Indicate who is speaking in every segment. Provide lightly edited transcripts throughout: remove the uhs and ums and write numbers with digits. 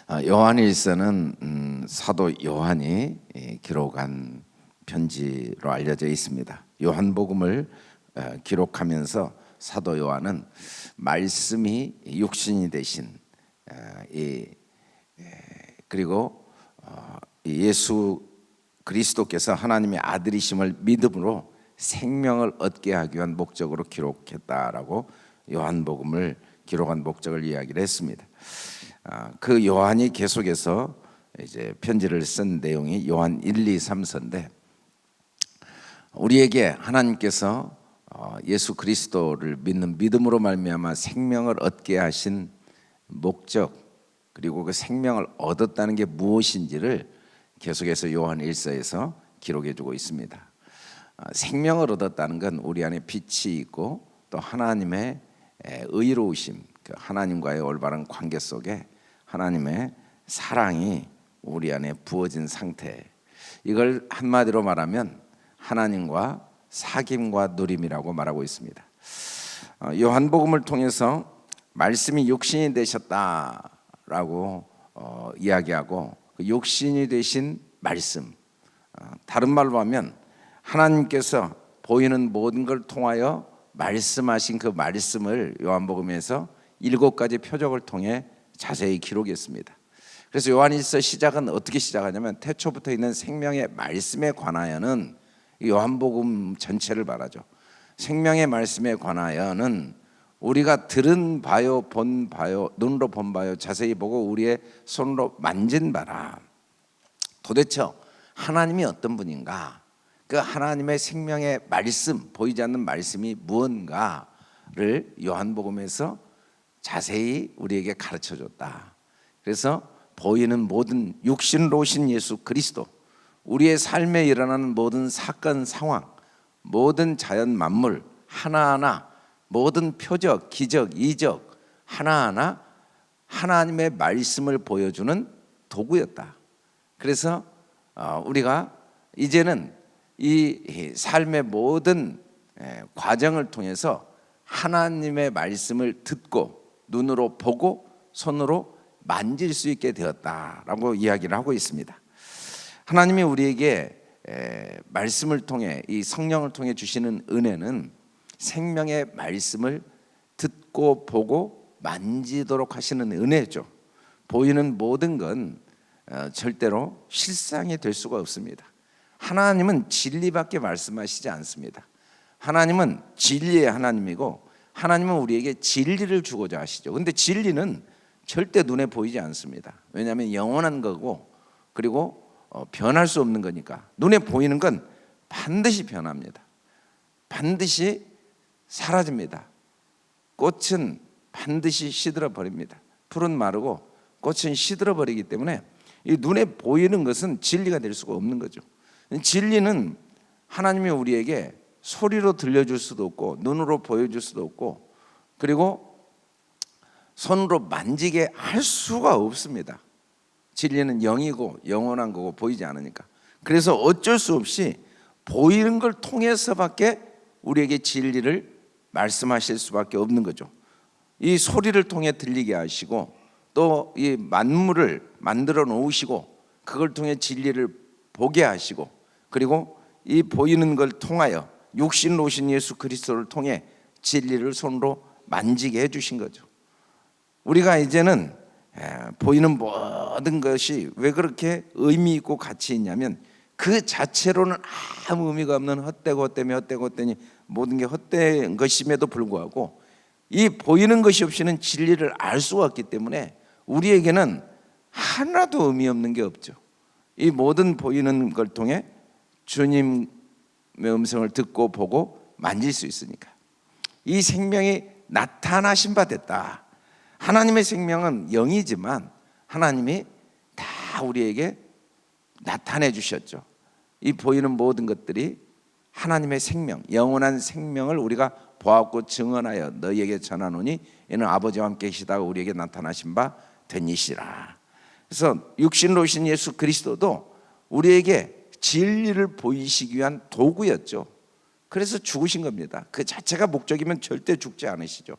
Speaker 1: 요한일서는 사도 요한이 기록한 편지로 알려져 있습니다. 요한복음을 기록하면서 사도 요한은 말씀이 육신이 되신 그리고 예수 그리스도께서 하나님의 아들이심을 믿음으로 생명을 얻게 하기 위한 목적으로 기록했다라고 요한복음을 기록한 목적을 이야기를 했습니다. 그 요한이 계속해서 이제 편지를 쓴 내용이 요한 1, 2, 3서인데 우리에게 하나님께서 예수 그리스도를 믿는 믿음으로 말미암아 생명을 얻게 하신 목적, 그리고 그 생명을 얻었다는 게 무엇인지를 계속해서 요한 1서에서 기록해 주고 있습니다. 생명을 얻었다는 건 우리 안에 빛이 있고 또 하나님의 의로우심, 하나님과의 올바른 관계 속에 하나님의 사랑이 우리 안에 부어진 상태, 이걸 한마디로 말하면 하나님과 사귐과 누림이라고 말하고 있습니다. 요한복음을 통해서 말씀이 육신이 되셨다라고 이야기하고 그 육신이 되신 말씀, 다른 말로 하면 하나님께서 보이는 모든 걸 통하여 말씀하신 그 말씀을 요한복음에서 7가지 표적을 통해 자세히 기록했습니다. 그래서 요한일서 시작은 어떻게 시작하냐면 태초부터 있는 생명의 말씀에 관하여는 요한복음 전체를 말하죠. 생명의 말씀에 관하여는 우리가 들은 바요, 본 바요, 눈으로 본 바요, 자세히 보고 우리의 손으로 만진 바라. 도대체 하나님이 어떤 분인가, 그 하나님의 생명의 말씀, 보이지 않는 말씀이 무언가를 요한복음에서 자세히 우리에게 가르쳐줬다. 그래서 보이는 모든 육신으로 오신 예수 그리스도, 우리의 삶에 일어나는 모든 사건, 상황, 모든 자연 만물 하나하나, 모든 표적, 기적, 이적 하나하나 하나님의 말씀을 보여주는 도구였다. 그래서 우리가 이제는 이 삶의 모든 과정을 통해서 하나님의 말씀을 듣고 눈으로 보고 손으로 만질 수 있게 되었다라고 이야기를 하고 있습니다. 하나님이 우리에게 말씀을 통해, 이 성령을 통해 주시는 은혜는 생명의 말씀을 듣고 보고 만지도록 하시는 은혜죠. 보이는 모든 건 절대로 실상이 될 수가 없습니다. 하나님은 진리밖에 말씀하시지 않습니다. 하나님은 진리의 하나님이고 하나님은 우리에게 진리를 주고자 하시죠. 그런데 진리는 절대 눈에 보이지 않습니다. 왜냐하면 영원한 거고 그리고 변할 수 없는 거니까. 눈에 보이는 건 반드시 변합니다. 반드시 사라집니다. 꽃은 반드시 시들어 버립니다. 풀은 마르고 꽃은 시들어 버리기 때문에 이 눈에 보이는 것은 진리가 될 수가 없는 거죠. 진리는 하나님이 우리에게 소리로 들려줄 수도 없고 눈으로 보여줄 수도 없고 그리고 손으로 만지게 할 수가 없습니다. 진리는 영이고 영원한 거고 보이지 않으니까. 그래서 어쩔 수 없이 보이는 걸 통해서밖에 우리에게 진리를 말씀하실 수밖에 없는 거죠. 이 소리를 통해 들리게 하시고 또 이 만물을 만들어 놓으시고 그걸 통해 진리를 보게 하시고 그리고 이 보이는 걸 통하여 육신으로 오신 예수 그리스도를 통해 진리를 손으로 만지게 해주신 거죠. 우리가 이제는 보이는 모든 것이 왜 그렇게 의미 있고 가치 있냐면 그 자체로는 아무 의미가 없는 헛되니 모든 게 헛된 것임에도 불구하고 이 보이는 것이 없이는 진리를 알 수가 없기 때문에 우리에게는 하나도 의미 없는 게 없죠. 이 모든 보이는 걸 통해 주님의 음성을 듣고 보고 만질 수 있으니까 이 생명이 나타나신 바 됐다. 하나님의 생명은 영이지만 하나님이 다 우리에게 나타내 주셨죠. 이 보이는 모든 것들이 하나님의 생명, 영원한 생명을 우리가 보았고 증언하여 너희에게 전하노니 이는 아버지와 함께 계시다가 우리에게 나타나신 바 되니시라. 그래서 육신으로 오신 예수 그리스도도 우리에게 진리를 보이시기 위한 도구였죠. 그래서 죽으신 겁니다. 그 자체가 목적이면 절대 죽지 않으시죠.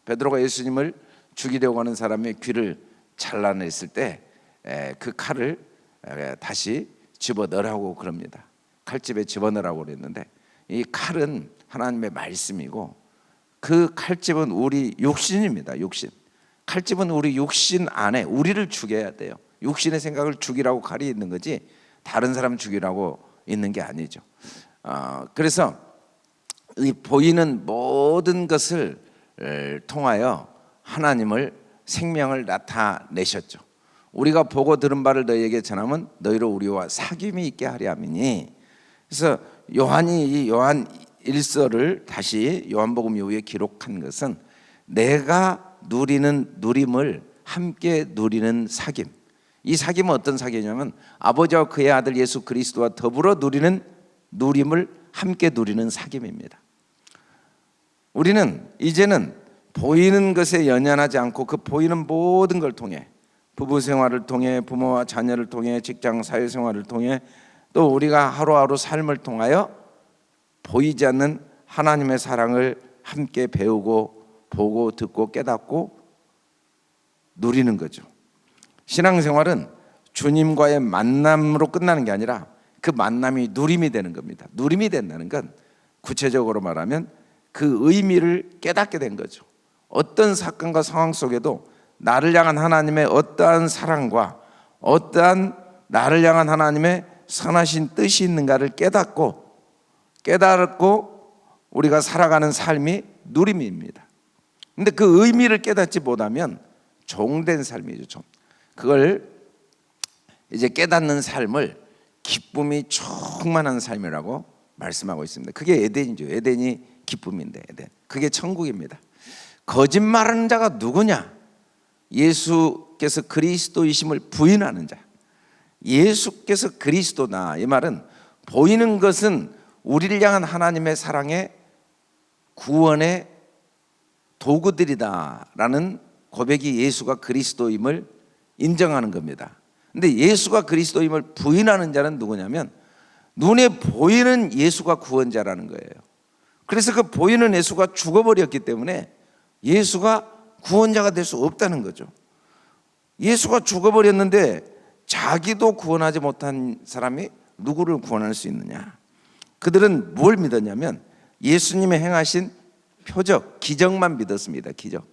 Speaker 1: 베드로가 예수님을 죽이려고 하는 사람의 귀를 잘라냈을 때 그 칼을 다시 집어넣으라고 그럽니다. 칼집에 집어넣으라고 그랬는데, 이 칼은 하나님의 말씀이고 그 칼집은 우리 육신입니다. 육신. 칼집은 우리 육신 안에 우리를 죽여야 돼요. 육신의 생각을 죽이라고 칼이 있는 거지 다른 사람 죽이라고 있는 게 아니죠. 그래서 이 보이는 모든 것을 통하여 하나님을 생명을 나타내셨죠. 우리가 보고 들은 바를 너희에게 전하면 너희로 우리와 사귐이 있게 하려 함이니. 그래서 요한이 이 요한 1서를 다시 요한복음 이후에 기록한 것은 내가 누리는 누림을 함께 누리는 사귐. 이 사귐은 어떤 사귐이냐면 아버지와 그의 아들 예수 그리스도와 더불어 누리는 누림을 함께 누리는 사귐입니다. 우리는 이제는 보이는 것에 연연하지 않고 그 보이는 모든 걸 통해, 부부 생활을 통해, 부모와 자녀를 통해, 직장 사회생활을 통해, 또 우리가 하루하루 삶을 통하여 보이지 않는 하나님의 사랑을 함께 배우고 보고 듣고 깨닫고 누리는 거죠. 신앙생활은 주님과의 만남으로 끝나는 게 아니라 그 만남이 누림이 되는 겁니다. 누림이 된다는 건 구체적으로 말하면 그 의미를 깨닫게 된 거죠. 어떤 사건과 상황 속에도 나를 향한 하나님의 어떠한 사랑과 어떠한 나를 향한 하나님의 선하신 뜻이 있는가를 깨닫고 우리가 살아가는 삶이 누림입니다. 근데 그 의미를 깨닫지 못하면 종된 삶이죠. 그걸 이제 깨닫는 삶을 기쁨이 충만한 삶이라고 말씀하고 있습니다. 그게 에덴이죠. 에덴이 기쁨인데, 에덴. 그게 천국입니다. 거짓말하는 자가 누구냐? 예수께서 그리스도이심을 부인하는 자. 예수께서 그리스도다. 이 말은 보이는 것은 우리를 향한 하나님의 사랑의 구원의 도구들이다라는 고백이 예수가 그리스도임을 인정하는 겁니다. 근데 예수가 그리스도임을 부인하는 자는 누구냐면 눈에 보이는 예수가 구원자라는 거예요. 그래서 그 보이는 예수가 죽어버렸기 때문에 예수가 구원자가 될 수 없다는 거죠. 예수가 죽어버렸는데 자기도 구원하지 못한 사람이 누구를 구원할 수 있느냐? 그들은 뭘 믿었냐면 예수님의 행하신 표적, 기적만 믿었습니다. 기적.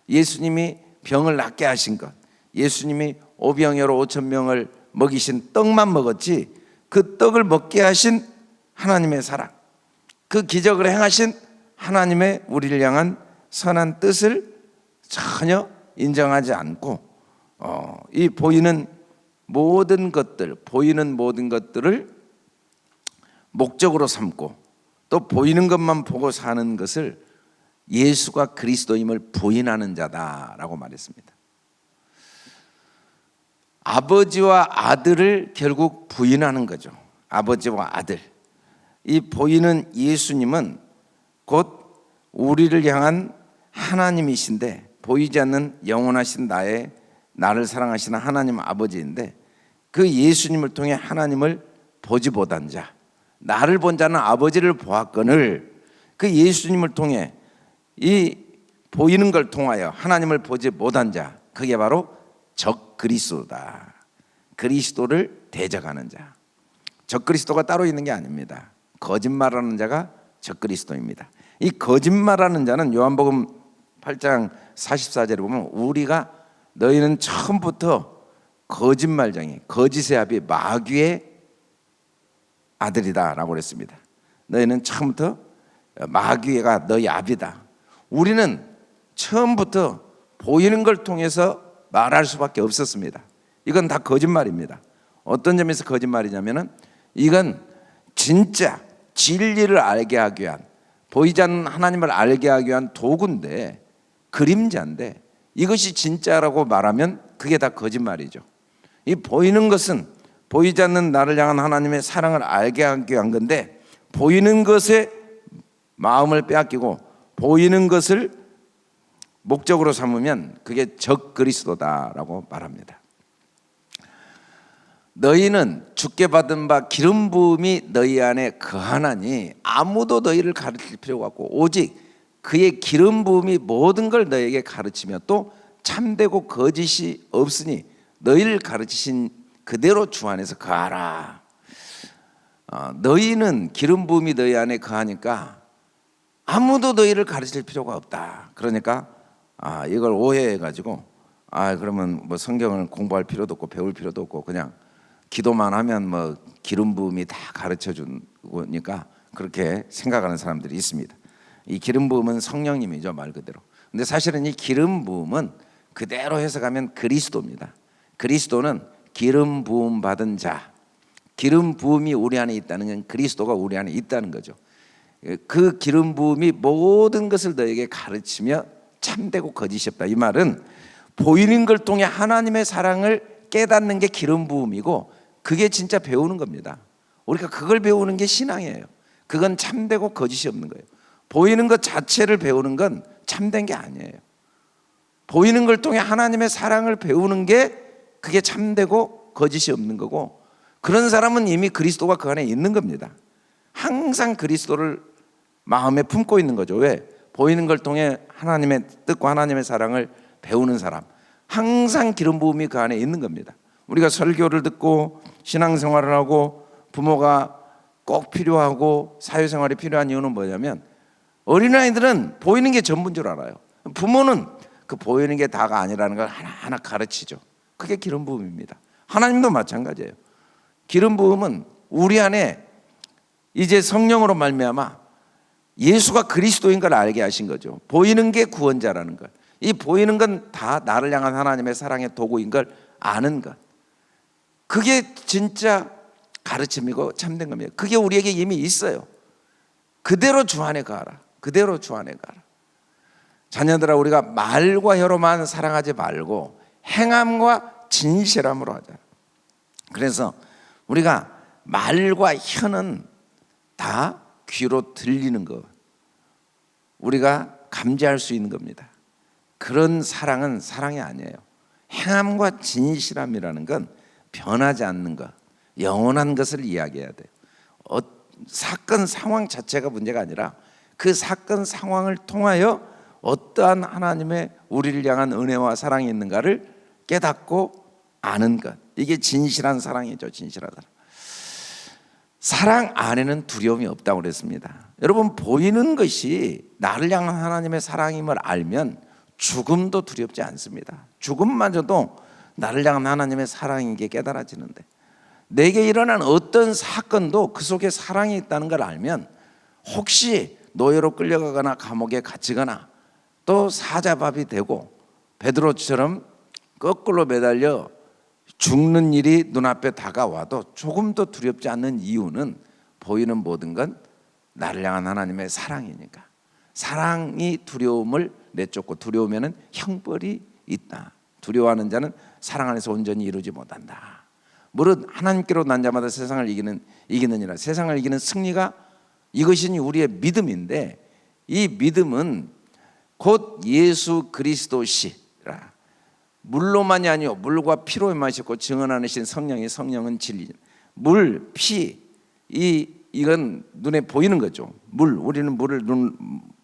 Speaker 1: 예수님이 병을 낫게 하신 것, 예수님이 오병이어로 5천 명을 먹이신 떡만 먹었지 그 떡을 먹게 하신 하나님의 사랑, 그 기적을 행하신 하나님의 우리를 향한 선한 뜻을 전혀 인정하지 않고 이 보이는 모든 것들을 목적으로 삼고 또 보이는 것만 보고 사는 것을 예수가 그리스도임을 부인하는 자다라고 말했습니다. 아버지와 아들을 결국 부인하는 거죠. 아버지와 아들. 이 보이는 예수님은 곧 우리를 향한 하나님이신데, 보이지 않는 영원하신 나를 사랑하시는 하나님 아버지인데, 그 예수님을 통해 하나님을 보지 못한 자, 나를 본 자는 아버지를 보았거늘, 그 예수님을 통해 이 보이는 걸 통하여 하나님을 보지 못한 자, 그게 바로 적그리스도다. 그리스도를 대적하는 자. 적그리스도가 따로 있는 게 아닙니다. 거짓말하는 자가 적그리스도입니다. 이 거짓말하는 자는 요한복음 8장 44절에 보면 우리가 너희는 처음부터 거짓말쟁이, 거짓의 아비, 마귀의 아들이다 라고 그랬습니다. 너희는 처음부터 마귀가 너희 아비다. 우리는 처음부터 보이는 걸 통해서 말할 수밖에 없었습니다. 이건 다 거짓말입니다. 어떤 점에서 거짓말이냐면 이건 진짜 진리를 알게 하기 위한, 보이지 않는 하나님을 알게 하기 위한 도구인데, 그림자인데, 이것이 진짜라고 말하면 그게 다 거짓말이죠. 이 보이는 것은 보이지 않는 나를 향한 하나님의 사랑을 알게 하기 위한 건데, 보이는 것에 마음을 빼앗기고 보이는 것을 목적으로 삼으면 그게 적그리스도다라고 말합니다. 너희는 주께 받은 바 기름 부음이 너희 안에 거하나니 아무도 너희를 가르칠 필요가 없고 오직 그의 기름 부음이 모든 걸 너희에게 가르치며 또 참되고 거짓이 없으니 너희를 가르치신 그대로 주 안에서 거하라. 너희는 기름 부음이 너희 안에 거하니까 아무도 너희를 가르칠 필요가 없다. 그러니까 이걸 오해해가지고 그러면 뭐 성경을 공부할 필요도 없고 배울 필요도 없고 그냥 기도만 하면 뭐 기름 부음이 다 가르쳐 주니까 그렇게 생각하는 사람들이 있습니다. 이 기름 부음은 성령님이죠, 말 그대로. 근데 사실은 이 기름 부음은 그대로 해석하면 그리스도입니다. 그리스도는 기름 부음 받은 자, 기름 부음이 우리 안에 있다는 건 그리스도가 우리 안에 있다는 거죠. 그 기름 부음이 모든 것을 너에게 가르치며 참되고 거짓이 없다. 이 말은 보이는 걸 통해 하나님의 사랑을 깨닫는 게 기름 부음이고, 그게 진짜 배우는 겁니다. 우리가 그걸 배우는 게 신앙이에요. 그건 참되고 거짓이 없는 거예요. 보이는 것 자체를 배우는 건 참된 게 아니에요. 보이는 걸 통해 하나님의 사랑을 배우는 게 그게 참되고 거짓이 없는 거고, 그런 사람은 이미 그리스도가 그 안에 있는 겁니다. 항상 그리스도를 마음에 품고 있는 거죠. 왜? 보이는 걸 통해 하나님의 뜻과 하나님의 사랑을 배우는 사람, 항상 기름 부음이 그 안에 있는 겁니다. 우리가 설교를 듣고 신앙생활을 하고 부모가 꼭 필요하고 사회생활이 필요한 이유는 뭐냐면, 어린아이들은 보이는 게 전부인 줄 알아요. 부모는 그 보이는 게 다가 아니라는 걸 하나하나 가르치죠. 그게 기름 부음입니다. 하나님도 마찬가지예요. 기름 부음은 우리 안에 이제 성령으로 말미암아 예수가 그리스도인 걸 알게 하신 거죠. 보이는 게 구원자라는 걸, 이 보이는 건 다 나를 향한 하나님의 사랑의 도구인 걸 아는 것, 그게 진짜 가르침이고 참된 겁니다. 그게 우리에게 이미 있어요. 그대로 주 안에 가라. 그대로 주 안에 가라. 자녀들아, 우리가 말과 혀로만 사랑하지 말고 행함과 진실함으로 하자. 그래서 우리가 말과 혀는 다 귀로 들리는 거, 우리가 감지할 수 있는 겁니다. 그런 사랑은 사랑이 아니에요. 행함과 진실함이라는 건 변하지 않는 것, 영원한 것을 이야기해야 돼요. 사건 상황 자체가 문제가 아니라 그 사건 상황을 통하여 어떠한 하나님의 우리를 향한 은혜와 사랑이 있는가를 깨닫고 아는 것, 이게 진실한 사랑이죠. 진실한 사랑. 사랑 안에는 두려움이 없다고 그랬습니다. 여러분, 보이는 것이 나를 향한 하나님의 사랑임을 알면 죽음도 두렵지 않습니다. 죽음마저도 나를 향한 하나님의 사랑인 게 깨달아지는데, 내게 일어난 어떤 사건도 그 속에 사랑이 있다는 걸 알면 혹시 노예로 끌려가거나 감옥에 갇히거나 또 사자밥이 되고 베드로처럼 거꾸로 매달려 죽는 일이 눈앞에 다가와도 조금도 두렵지 않는 이유는 보이는 모든 건 나를 향한 하나님의 사랑이니까. 사랑이 두려움을 내쫓고, 두려우면은 형벌이 있다. 두려워하는 자는 사랑 안에서 온전히 이루지 못한다. 무릇 하나님께로 난 자마다 세상을 이기느니라. 세상을 이기는 승리가 이것이 우리의 믿음인데, 이 믿음은 곧 예수 그리스도시라. 물로만이 아니요 물과 피로 마셨고 증언하신 성령은 진리. 물, 피, 이건 눈에 보이는 거죠. 물, 우리는 물을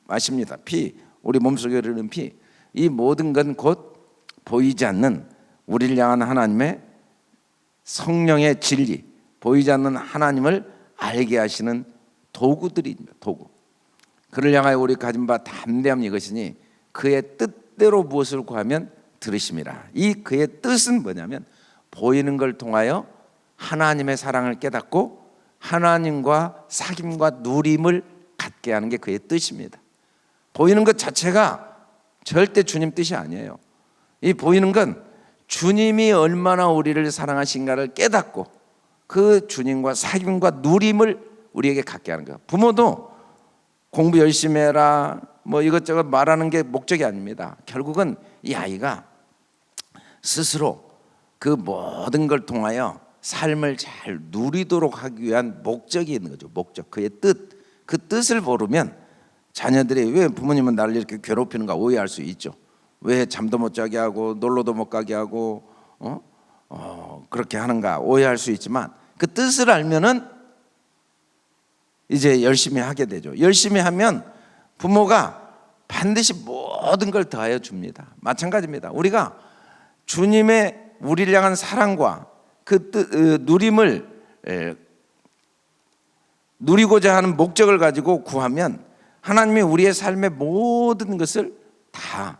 Speaker 1: 마십니다. 피, 우리 몸속에 흐르는 피, 이 모든 건 곧 보이지 않는 우리를 향한 하나님의 성령의 진리, 보이지 않는 하나님을 알게 하시는 도구들입니다. 도구. 그를 향하여 우리 가진 바 담대함 이것이니 그의 뜻대로 무엇을 구하면 들으심이라. 이 그의 뜻은 뭐냐면 보이는 걸 통하여 하나님의 사랑을 깨닫고 하나님과 사귐과 누림을 갖게 하는 게 그의 뜻입니다. 보이는 것 자체가 절대 주님 뜻이 아니에요. 이 보이는 건 주님이 얼마나 우리를 사랑하신가를 깨닫고 그 주님과 사귐과 누림을 우리에게 갖게 하는 거예요. 부모도 공부 열심히 해라 뭐 이것저것 말하는 게 목적이 아닙니다. 결국은 이 아이가 스스로 그 모든 걸 통하여 삶을 잘 누리도록 하기 위한 목적이 있는 거죠. 목적, 그의 뜻. 그 뜻을 모르면 자녀들이 왜 부모님은 나를 이렇게 괴롭히는가 오해할 수 있죠. 왜 잠도 못 자게 하고 놀러도 못 가게 하고 그렇게 하는가 오해할 수 있지만, 그 뜻을 알면은 이제 열심히 하게 되죠. 열심히 하면 부모가 반드시 모든 걸 더하여 줍니다. 마찬가지입니다. 우리가 주님의 우리를 향한 사랑과 그 누림을 누리고자 하는 목적을 가지고 구하면 하나님이 우리의 삶의 모든 것을 다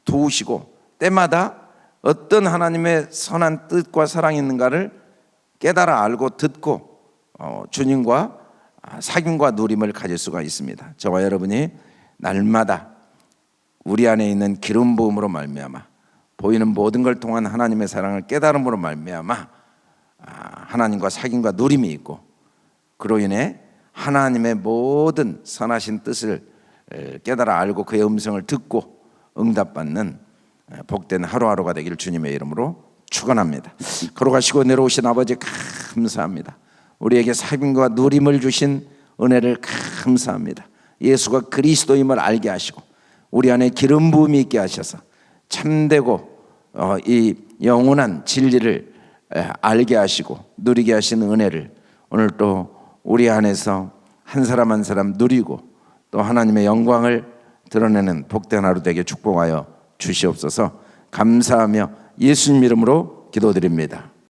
Speaker 1: 도우시고 때마다 어떤 하나님의 선한 뜻과 사랑이 있는가를 깨달아 알고 듣고 주님과 사귐과 누림을 가질 수가 있습니다. 저와 여러분이 날마다 우리 안에 있는 기름 부음으로 말미암아 보이는 모든 걸 통한 하나님의 사랑을 깨달음으로 말미암아 하나님과 사귐과 누림이 있고, 그로 인해 하나님의 모든 선하신 뜻을 깨달아 알고 그의 음성을 듣고 응답받는 복된 하루하루가 되기를 주님의 이름으로 축원합니다. 걸어가시고 내려오신 아버지 감사합니다. 우리에게 사귐과 누림을 주신 은혜를 감사합니다. 예수가 그리스도임을 알게 하시고 우리 안에 기름 부음이 있게 하셔서 참되고 이 영원한 진리를 알게 하시고 누리게 하시는 은혜를 오늘 또 우리 안에서 한 사람 한 사람 누리고 또 하나님의 영광을 드러내는 복된 하루 되게 축복하여 주시옵소서. 감사하며 예수님 이름으로 기도드립니다.